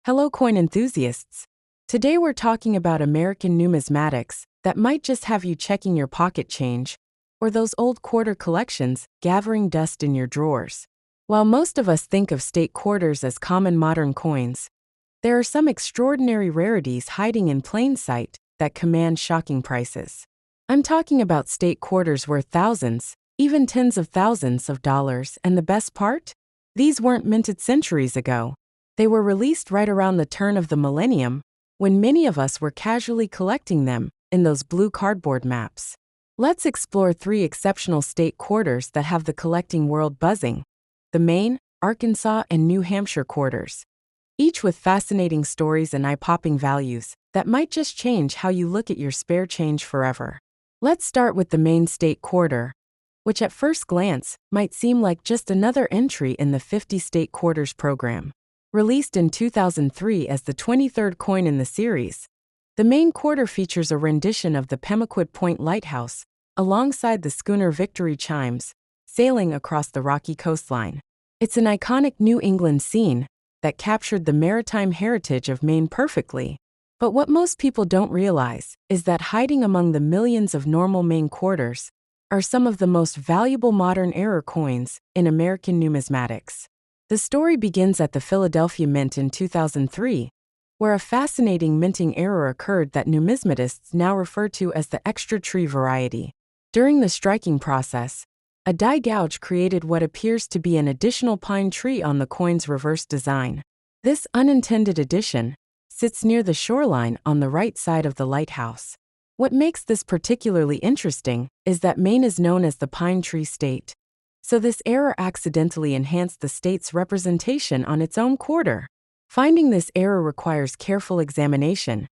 Hello, coin enthusiasts. Today we're talking about American numismatics that might just have you checking your pocket change, or those old quarter collections gathering dust in your drawers. While most of us think of state quarters as common modern coins, there are some extraordinary rarities hiding in plain sight that command shocking prices. I'm talking about state quarters worth thousands, even tens of thousands of dollars, and the best part? These weren't minted centuries ago. They were released right around the turn of the millennium, when many of us were casually collecting them in those blue cardboard maps. Let's explore 3 exceptional state quarters that have the collecting world buzzing: the Maine, Arkansas, and New Hampshire quarters, each with fascinating stories and eye-popping values that might just change how you look at your spare change forever. Let's start with the Maine state quarter, which at first glance might seem like just another entry in the 50 state quarters program. Released in 2003 as the 23rd coin in the series, the Maine quarter features a rendition of the Pemaquid Point Lighthouse, alongside the schooner Victory chimes, sailing across the rocky coastline. It's an iconic New England scene that captured the maritime heritage of Maine perfectly. But what most people don't realize is that hiding among the millions of normal Maine quarters are some of the most valuable modern era coins in American numismatics. The story begins at the Philadelphia Mint in 2003, where a fascinating minting error occurred that numismatists now refer to as the extra tree variety. During the striking process, a die gouge created what appears to be an additional pine tree on the coin's reverse design. This unintended addition sits near the shoreline on the right side of the lighthouse. What makes this particularly interesting is that Maine is known as the Pine Tree State. So this error accidentally enhanced the state's representation on its own quarter. Finding this error requires careful examination.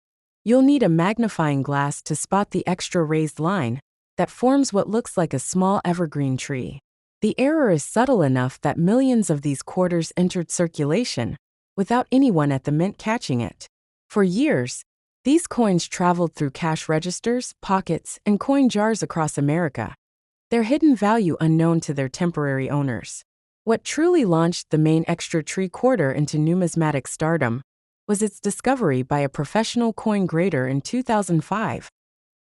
You'll need a magnifying glass to spot the extra raised line that forms what looks like a small evergreen tree. The error is subtle enough that millions of these quarters entered circulation without anyone at the mint catching it. For years, these coins traveled through cash registers, pockets, and coin jars across America, their hidden value unknown to their temporary owners. What truly launched the Maine extra tree quarter into numismatic stardom was its discovery by a professional coin grader in 2005,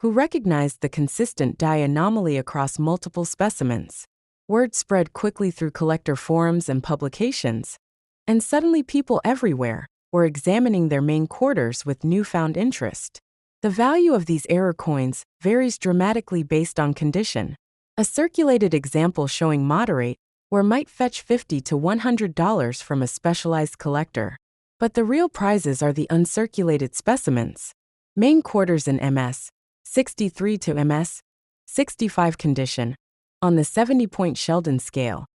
who recognized the consistent die anomaly across multiple specimens. Word spread quickly through collector forums and publications, and suddenly people everywhere were examining their Maine quarters with newfound interest. The value of these error coins varies dramatically based on condition. A circulated example showing moderate wear might fetch $50 to $100 from a specialized collector. But the real prizes are the uncirculated specimens. Maine quarters in MS 63 to MS 65 condition, on the 70-point Sheldon scale,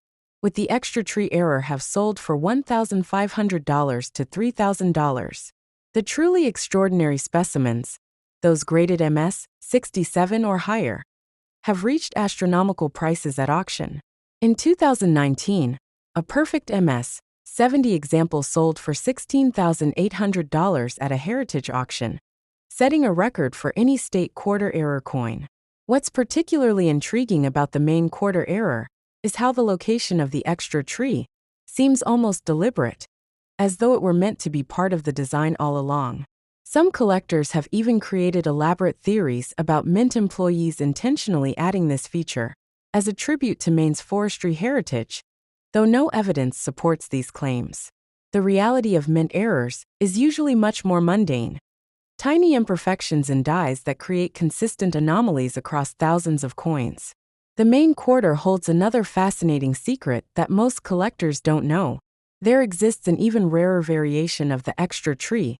with the extra tree error, have sold for $1,500 to $3,000. The truly extraordinary specimens, those graded MS 67 or higher, have reached astronomical prices at auction. In 2019, a perfect MS 70 example sold for $16,800 at a heritage auction, setting a record for any state quarter error coin. What's particularly intriguing about the Maine quarter error is how the location of the extra tree seems almost deliberate, as though it were meant to be part of the design all along. Some collectors have even created elaborate theories about mint employees intentionally adding this feature as a tribute to Maine's forestry heritage, though no evidence supports these claims. The reality of mint errors is usually much more mundane: tiny imperfections in dies that create consistent anomalies across thousands of coins. The Maine quarter holds another fascinating secret that most collectors don't know. There exists an even rarer variation of the extra tree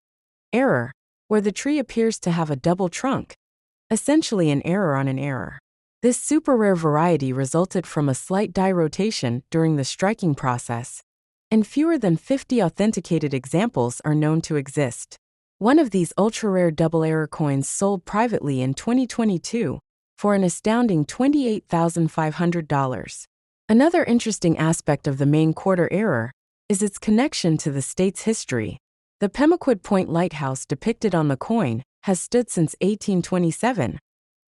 error, where the tree appears to have a double trunk, essentially an error on an error. This super rare variety resulted from a slight die rotation during the striking process, and fewer than 50 authenticated examples are known to exist. One of these ultra-rare double error coins sold privately in 2022 for an astounding $28,500. Another interesting aspect of the Maine quarter error is its connection to the state's history. The Pemaquid Point Lighthouse depicted on the coin has stood since 1827,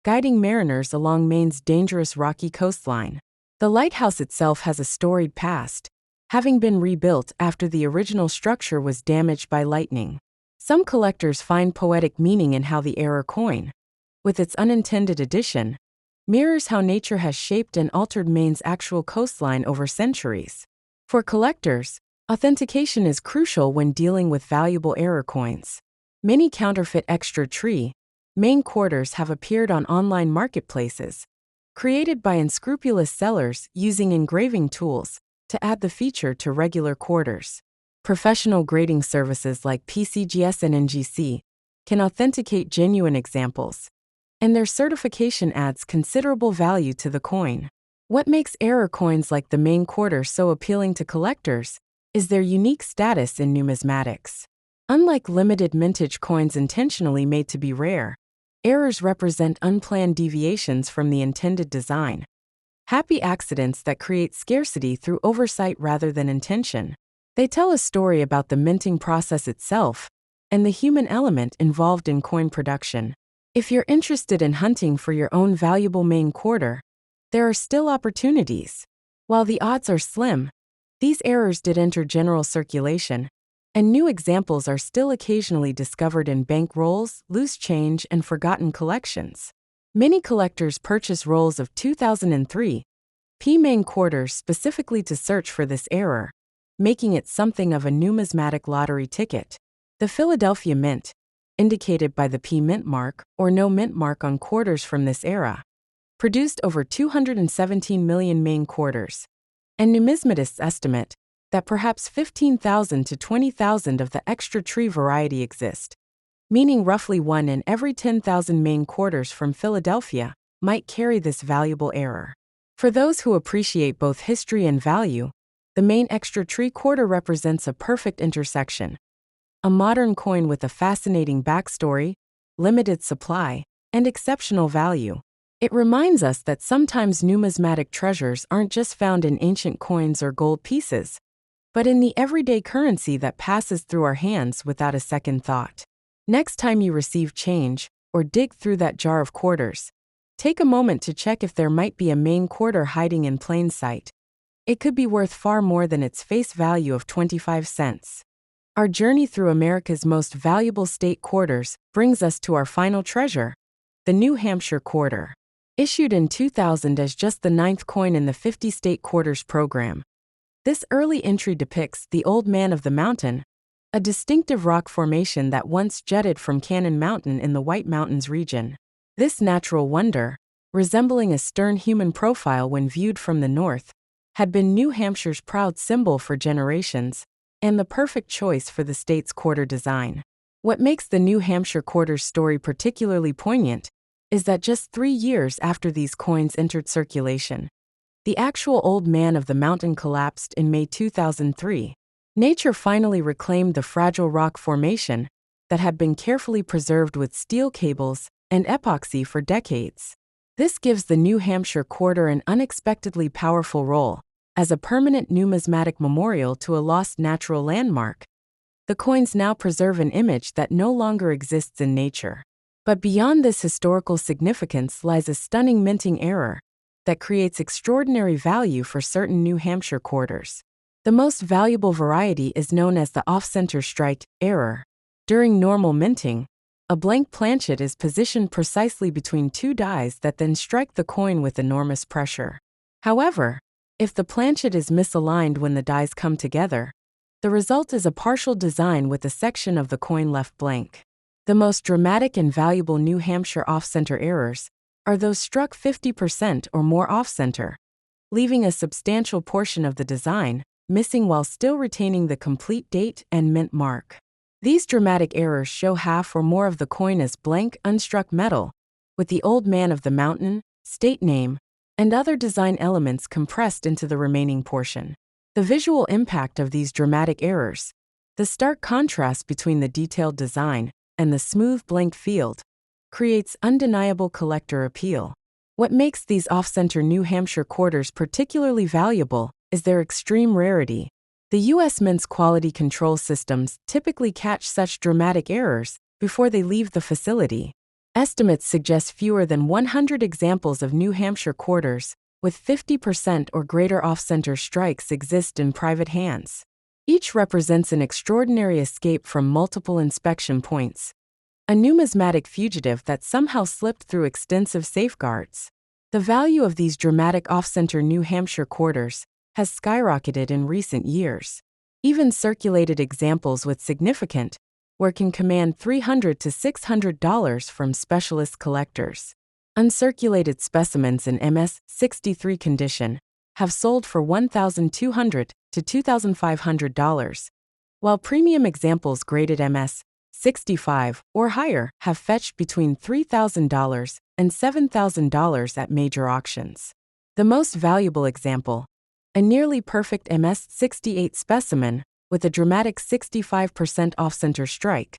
guiding mariners along Maine's dangerous rocky coastline. The lighthouse itself has a storied past, having been rebuilt after the original structure was damaged by lightning. Some collectors find poetic meaning in how the error coin, with its unintended addition, mirrors how nature has shaped and altered Maine's actual coastline over centuries. For collectors, authentication is crucial when dealing with valuable error coins. Many counterfeit extra tree Maine quarters have appeared on online marketplaces, created by unscrupulous sellers using engraving tools to add the feature to regular quarters. Professional grading services like PCGS and NGC can authenticate genuine examples, and their certification adds considerable value to the coin. What makes error coins like the Maine quarter so appealing to collectors is their unique status in numismatics. Unlike limited mintage coins intentionally made to be rare, errors represent unplanned deviations from the intended design. Happy accidents that create scarcity through oversight rather than intention. They tell a story about the minting process itself and the human element involved in coin production. If you're interested in hunting for your own valuable Maine quarter, there are still opportunities. While the odds are slim, these errors did enter general circulation, and new examples are still occasionally discovered in bank rolls, loose change, and forgotten collections. Many collectors purchase rolls of 2003 Maine quarters specifically to search for this error, making it something of a numismatic lottery ticket. The Philadelphia Mint, indicated by the P mint mark or no mint mark on quarters from this era, produced over 217 million Maine quarters, and numismatists estimate that perhaps 15,000 to 20,000 of the extra tree variety exist, meaning roughly 1 in every 10,000 Maine quarters from Philadelphia might carry this valuable error. For those who appreciate both history and value, the Maine extra tree quarter represents a perfect intersection. A modern coin with a fascinating backstory, limited supply, and exceptional value. It reminds us that sometimes numismatic treasures aren't just found in ancient coins or gold pieces, but in the everyday currency that passes through our hands without a second thought. Next time you receive change, or dig through that jar of quarters, take a moment to check if there might be a Maine quarter hiding in plain sight. It could be worth far more than its face value of 25 cents. Our journey through America's most valuable state quarters brings us to our final treasure, the New Hampshire quarter. Issued in 2000 as just the 9th coin in the 50-state quarters program, this early entry depicts the Old Man of the Mountain, a distinctive rock formation that once jutted from Cannon Mountain in the White Mountains region. This natural wonder, resembling a stern human profile when viewed from the north, had been New Hampshire's proud symbol for generations, and the perfect choice for the state's quarter design. What makes the New Hampshire quarter's story particularly poignant is that just 3 years after these coins entered circulation, the actual Old Man of the Mountain collapsed in May 2003. Nature finally reclaimed the fragile rock formation that had been carefully preserved with steel cables and epoxy for decades. This gives the New Hampshire quarter an unexpectedly powerful role as a permanent numismatic memorial to a lost natural landmark. The coins now preserve an image that no longer exists in nature. But beyond this historical significance lies a stunning minting error that creates extraordinary value for certain New Hampshire quarters. The most valuable variety is known as the off-center strike error. During normal minting, a blank planchet is positioned precisely between two dies that then strike the coin with enormous pressure. However, if the planchet is misaligned when the dies come together, the result is a partial design with a section of the coin left blank. The most dramatic and valuable New Hampshire off-center errors are those struck 50% or more off-center, leaving a substantial portion of the design missing while still retaining the complete date and mint mark. These dramatic errors show half or more of the coin as blank, unstruck metal, with the Old Man of the Mountain, state name, and other design elements compressed into the remaining portion. The visual impact of these dramatic errors, the stark contrast between the detailed design and the smooth blank field, creates undeniable collector appeal. What makes these off-center New Hampshire quarters particularly valuable is their extreme rarity. The U.S. Mint's quality control systems typically catch such dramatic errors before they leave the facility. Estimates suggest fewer than 100 examples of New Hampshire quarters with 50% or greater off-center strikes exist in private hands. Each represents an extraordinary escape from multiple inspection points, a numismatic fugitive that somehow slipped through extensive safeguards. The value of these dramatic off-center New Hampshire quarters has skyrocketed in recent years. Even circulated examples with significant work can command $300 to $600 from specialist collectors. Uncirculated specimens in MS-63 condition have sold for $1,200 to $2,500, while premium examples graded MS-65 or higher have fetched between $3,000 and $7,000 at major auctions. The most valuable example, a nearly perfect MS-68 specimen with a dramatic 65% off-center strike,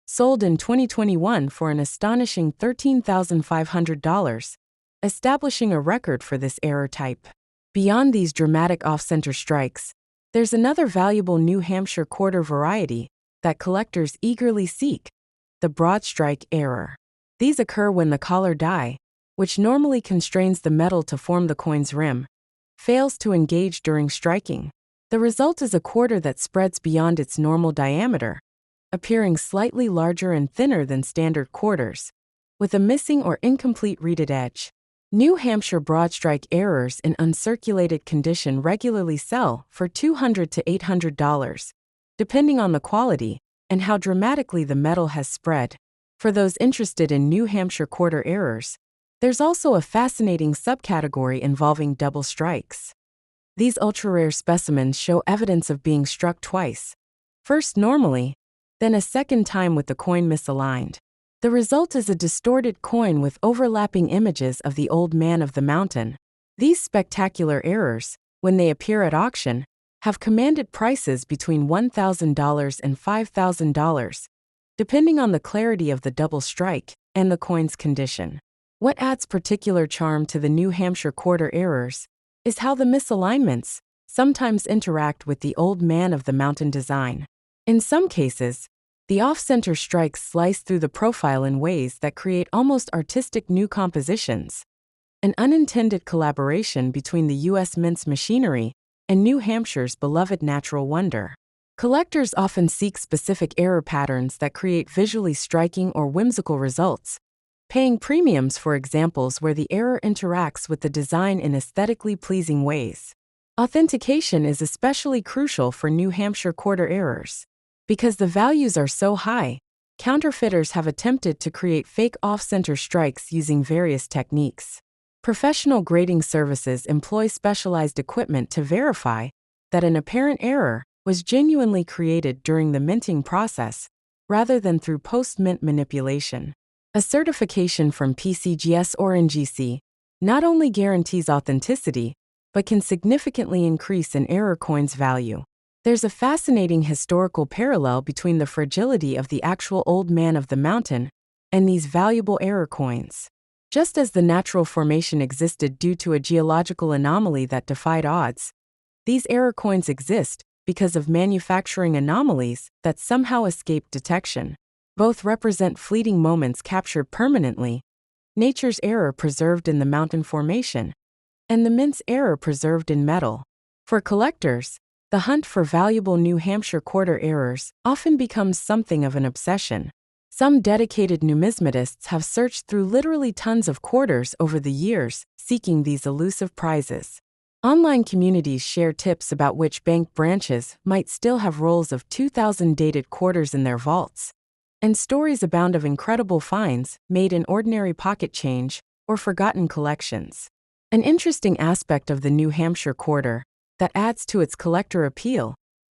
sold in 2021 for an astonishing $13,500, establishing a record for this error type. Beyond these dramatic off-center strikes, there's another valuable New Hampshire quarter variety that collectors eagerly seek: the broad strike error. These occur when the collar die, which normally constrains the metal to form the coin's rim, fails to engage during striking. The result is a quarter that spreads beyond its normal diameter, appearing slightly larger and thinner than standard quarters, with a missing or incomplete reeded edge. New Hampshire broadstrike errors in uncirculated condition regularly sell for $200 to $800, depending on the quality and how dramatically the metal has spread. For those interested in New Hampshire quarter errors, there's also a fascinating subcategory involving double strikes. These ultra-rare specimens show evidence of being struck twice, first normally, then a second time with the coin misaligned. The result is a distorted coin with overlapping images of the Old Man of the Mountain. These spectacular errors, when they appear at auction, have commanded prices between $1,000 and $5,000, depending on the clarity of the double strike and the coin's condition. What adds particular charm to the New Hampshire quarter errors is how the misalignments sometimes interact with the Old Man of the Mountain design. In some cases, the off-center strikes slice through the profile in ways that create almost artistic new compositions, an unintended collaboration between the U.S. Mint's machinery and New Hampshire's beloved natural wonder. Collectors often seek specific error patterns that create visually striking or whimsical results, paying premiums for examples where the error interacts with the design in aesthetically pleasing ways. Authentication is especially crucial for New Hampshire quarter errors. Because the values are so high, counterfeiters have attempted to create fake off-center strikes using various techniques. Professional grading services employ specialized equipment to verify that an apparent error was genuinely created during the minting process, rather than through post-mint manipulation. A certification from PCGS or NGC not only guarantees authenticity, but can significantly increase an error coin's value. There's a fascinating historical parallel between the fragility of the actual Old Man of the Mountain and these valuable error coins. Just as the natural formation existed due to a geological anomaly that defied odds, these error coins exist because of manufacturing anomalies that somehow escape detection. Both represent fleeting moments captured permanently: nature's error preserved in the mountain formation, and the mint's error preserved in metal. For collectors, the hunt for valuable New Hampshire quarter errors often becomes something of an obsession. Some dedicated numismatists have searched through literally tons of quarters over the years, seeking these elusive prizes. Online communities share tips about which bank branches might still have rolls of 2000 dated quarters in their vaults, and stories abound of incredible finds made in ordinary pocket change or forgotten collections. An interesting aspect of the New Hampshire quarter that adds to its collector appeal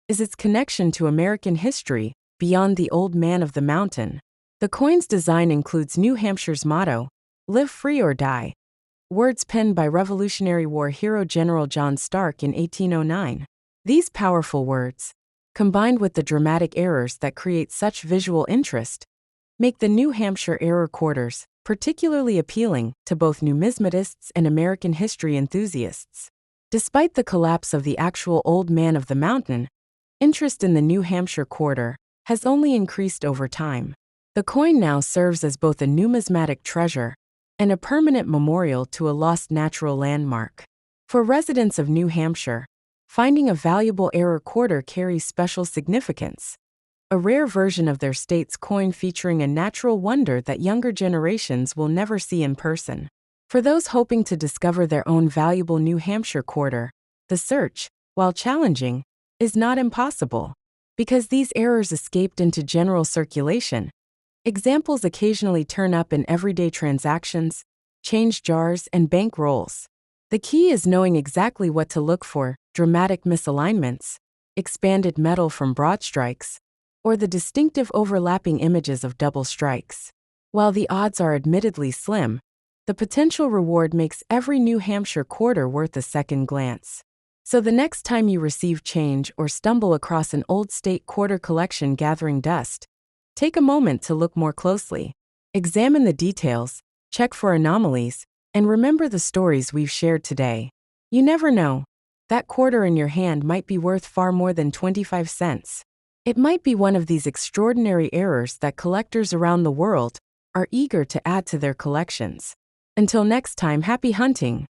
is its connection to American history beyond the Old Man of the Mountain. The coin's design includes New Hampshire's motto, "Live free or die," words penned by Revolutionary War hero General John Stark in 1809. These powerful words, combined with the dramatic errors that create such visual interest, make the New Hampshire error quarters particularly appealing to both numismatists and American history enthusiasts. Despite the collapse of the actual Old Man of the Mountain, interest in the New Hampshire quarter has only increased over time. The coin now serves as both a numismatic treasure and a permanent memorial to a lost natural landmark. For residents of New Hampshire, finding a valuable error quarter carries special significance. A rare version of their state's coin featuring a natural wonder that younger generations will never see in person. For those hoping to discover their own valuable New Hampshire quarter, the search, while challenging, is not impossible. Because these errors escaped into general circulation, examples occasionally turn up in everyday transactions, change jars, and bank rolls. The key is knowing exactly what to look for: dramatic misalignments, expanded metal from broad strikes, or the distinctive overlapping images of double strikes. While the odds are admittedly slim, the potential reward makes every New Hampshire quarter worth a second glance. So the next time you receive change or stumble across an old state quarter collection gathering dust, take a moment to look more closely. Examine the details, check for anomalies, and remember the stories we've shared today. You never know. That quarter in your hand might be worth far more than 25 cents. It might be one of these extraordinary errors that collectors around the world are eager to add to their collections. Until next time, happy hunting!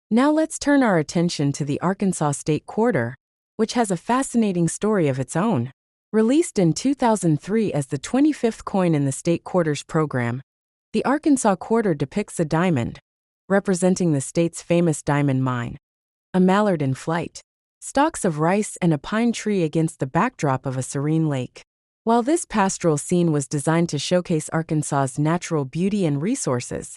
Now let's turn our attention to the Arkansas State Quarter, which has a fascinating story of its own. Released in 2003 as the 25th coin in the State Quarters program, the Arkansas Quarter depicts a diamond, representing the state's famous diamond mine, a mallard in flight, stalks of rice, and a pine tree against the backdrop of a serene lake. While this pastoral scene was designed to showcase Arkansas's natural beauty and resources,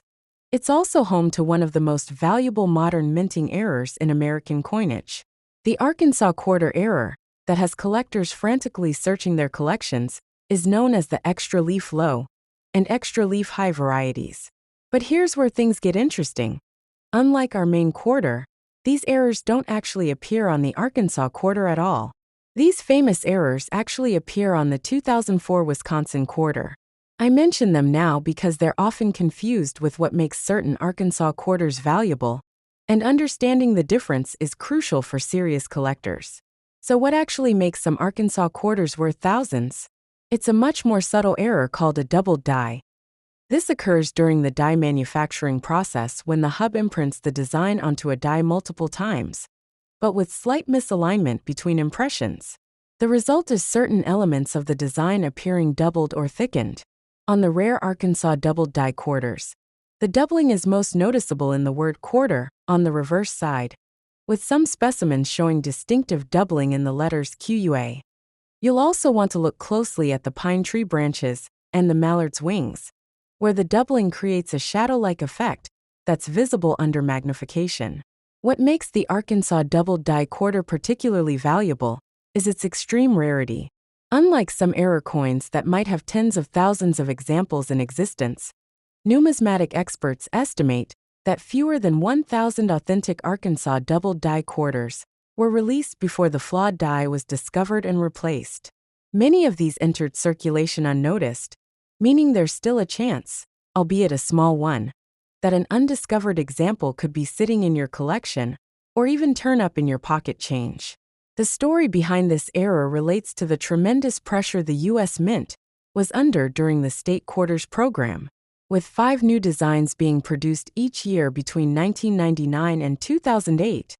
it's also home to one of the most valuable modern minting errors in American coinage. The Arkansas Quarter error, that has collectors frantically searching their collections, is known as the extra leaf low and extra leaf high varieties. But here's where things get interesting. Unlike our main quarter, these errors don't actually appear on the Arkansas Quarter at all. These famous errors actually appear on the 2004 Wisconsin Quarter. I mention them now because they're often confused with what makes certain Arkansas quarters valuable, and understanding the difference is crucial for serious collectors. So what actually makes some Arkansas quarters worth thousands? It's a much more subtle error called a doubled die. This occurs during the die manufacturing process when the hub imprints the design onto a die multiple times, but with slight misalignment between impressions. The result is certain elements of the design appearing doubled or thickened. On the rare Arkansas doubled die quarters, the doubling is most noticeable in the word quarter on the reverse side, with some specimens showing distinctive doubling in the letters QUA. You'll also want to look closely at the pine tree branches and the mallard's wings, where the doubling creates a shadow-like effect that's visible under magnification. What makes the Arkansas doubled die quarter particularly valuable is its extreme rarity. Unlike some error coins that might have tens of thousands of examples in existence, numismatic experts estimate that fewer than 1,000 authentic Arkansas doubled die quarters were released before the flawed die was discovered and replaced. Many of these entered circulation unnoticed, meaning there's still a chance, albeit a small one, that an undiscovered example could be sitting in your collection or even turn up in your pocket change. The story behind this error relates to the tremendous pressure the U.S. Mint was under during the State Quarters program. With 5 new designs being produced each year between 1999 and 2008,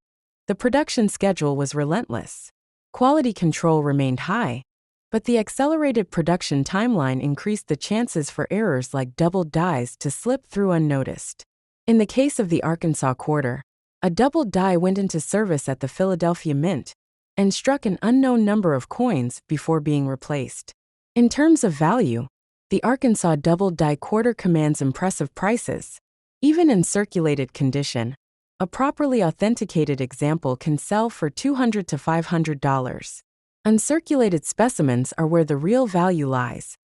the production schedule was relentless. Quality control remained high, but the accelerated production timeline increased the chances for errors like doubled dies to slip through unnoticed. In the case of the Arkansas Quarter, a doubled die went into service at the Philadelphia Mint and struck an unknown number of coins before being replaced. In terms of value, the Arkansas doubled die quarter commands impressive prices. Even in circulated condition, a properly authenticated example can sell for $200 to $500. Uncirculated specimens are where the real value lies.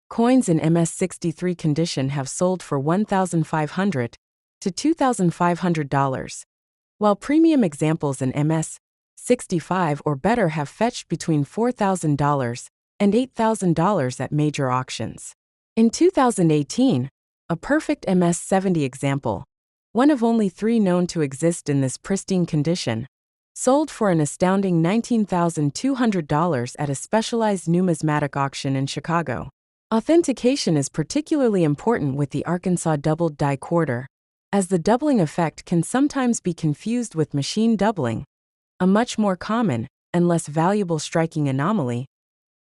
Coins in MS-63 condition have sold for $1,500 to $2,500, while premium examples in MS-65 or better have fetched between $4,000 and $8,000 at major auctions. In 2018, a perfect MS-70 example, one of only 3 known to exist in this pristine condition, sold for an astounding $19,200 at a specialized numismatic auction in Chicago. Authentication is particularly important with the Arkansas doubled die quarter, as the doubling effect can sometimes be confused with machine doubling, a much more common and less valuable striking anomaly,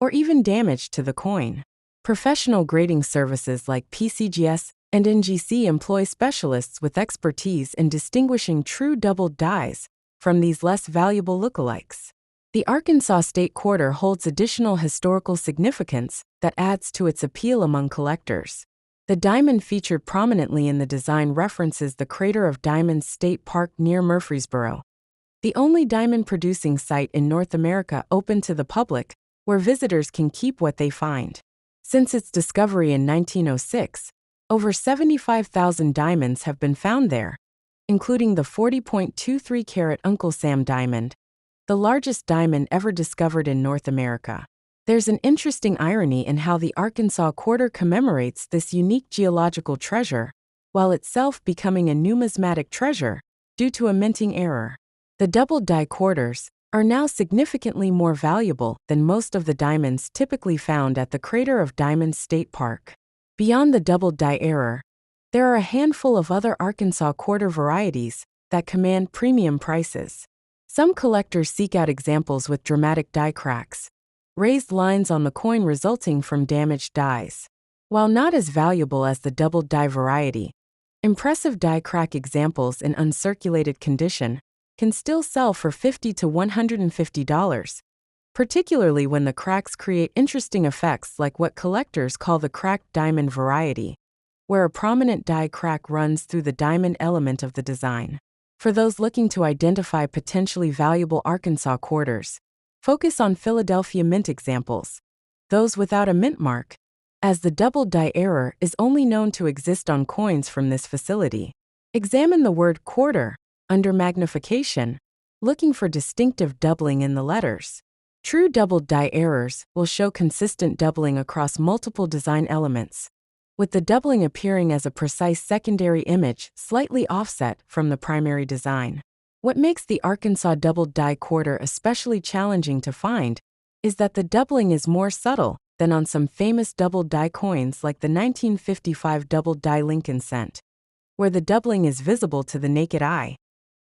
or even damage to the coin. Professional grading services like PCGS and NGC employ specialists with expertise in distinguishing true doubled dies from these less valuable lookalikes. The Arkansas State Quarter holds additional historical significance that adds to its appeal among collectors. The diamond featured prominently in the design references the crater of Diamond State Park near Murfreesboro, the only diamond-producing site in North America open to the public, where visitors can keep what they find. Since its discovery in 1906, over 75,000 diamonds have been found there, including the 40.23-carat Uncle Sam diamond, the largest diamond ever discovered in North America. There's an interesting irony in how the Arkansas Quarter commemorates this unique geological treasure, while itself becoming a numismatic treasure due to a minting error. The doubled die quarters are now significantly more valuable than most of the diamonds typically found at the crater of Diamond State Park. Beyond the doubled die error, there are a handful of other Arkansas Quarter varieties that command premium prices. Some collectors seek out examples with dramatic die cracks, raised lines on the coin resulting from damaged dies. While not as valuable as the doubled die variety, impressive die crack examples in uncirculated condition can still sell for $50 to $150, particularly when the cracks create interesting effects like what collectors call the cracked diamond variety, where a prominent die crack runs through the diamond element of the design. For those looking to identify potentially valuable Arkansas quarters, focus on Philadelphia mint examples, those without a mint mark, as the doubled die error is only known to exist on coins from this facility. Examine the word quarter under magnification, looking for distinctive doubling in the letters. True doubled die errors will show consistent doubling across multiple design elements, with the doubling appearing as a precise secondary image slightly offset from the primary design. What makes the Arkansas doubled die quarter especially challenging to find is that the doubling is more subtle than on some famous doubled die coins like the 1955 doubled die Lincoln cent, where the doubling is visible to the naked eye.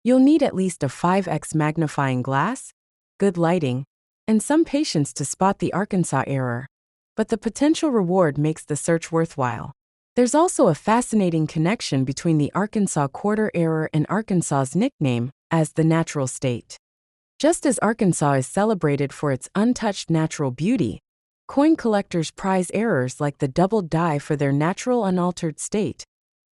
You'll need at least a 5x magnifying glass, good lighting, and some patience to spot the Arkansas error, but the potential reward makes the search worthwhile. There's also a fascinating connection between the Arkansas quarter error and Arkansas's nickname as the natural state. Just as Arkansas is celebrated for its untouched natural beauty, coin collectors prize errors like the doubled die for their natural unaltered state,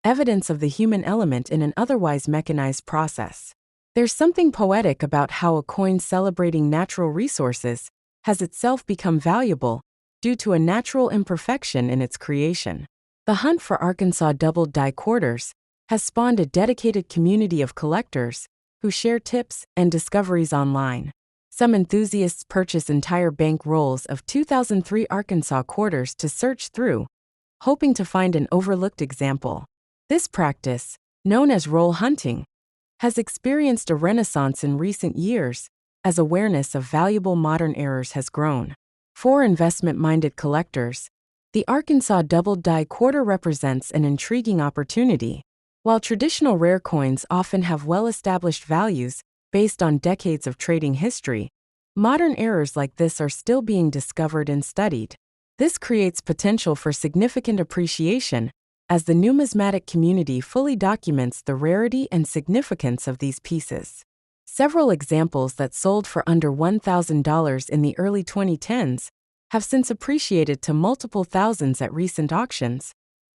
evidence of the human element in an otherwise mechanized process. There's something poetic about how a coin celebrating natural resources has itself become valuable due to a natural imperfection in its creation. The hunt for Arkansas doubled die quarters has spawned a dedicated community of collectors who share tips and discoveries online. Some enthusiasts purchase entire bank rolls of 2003 Arkansas quarters to search through, hoping to find an overlooked example. This practice, known as roll hunting, has experienced a renaissance in recent years as awareness of valuable modern errors has grown. For investment-minded collectors, the Arkansas doubled die quarter represents an intriguing opportunity. While traditional rare coins often have well-established values based on decades of trading history, modern errors like this are still being discovered and studied. This creates potential for significant appreciation as the numismatic community fully documents the rarity and significance of these pieces. Several examples that sold for under $1,000 in the early 2010s have since appreciated to multiple thousands at recent auctions,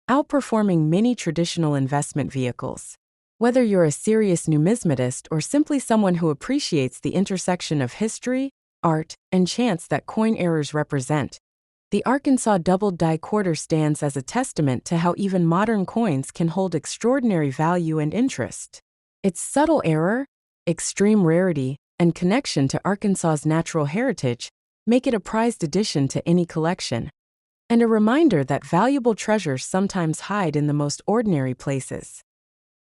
outperforming many traditional investment vehicles. Whether you're a serious numismatist or simply someone who appreciates the intersection of history, art, and chance that coin errors represent, the Arkansas doubled die quarter stands as a testament to how even modern coins can hold extraordinary value and interest. Its subtle error, extreme rarity, and connection to Arkansas's natural heritage make it a prized addition to any collection, and a reminder that valuable treasures sometimes hide in the most ordinary places.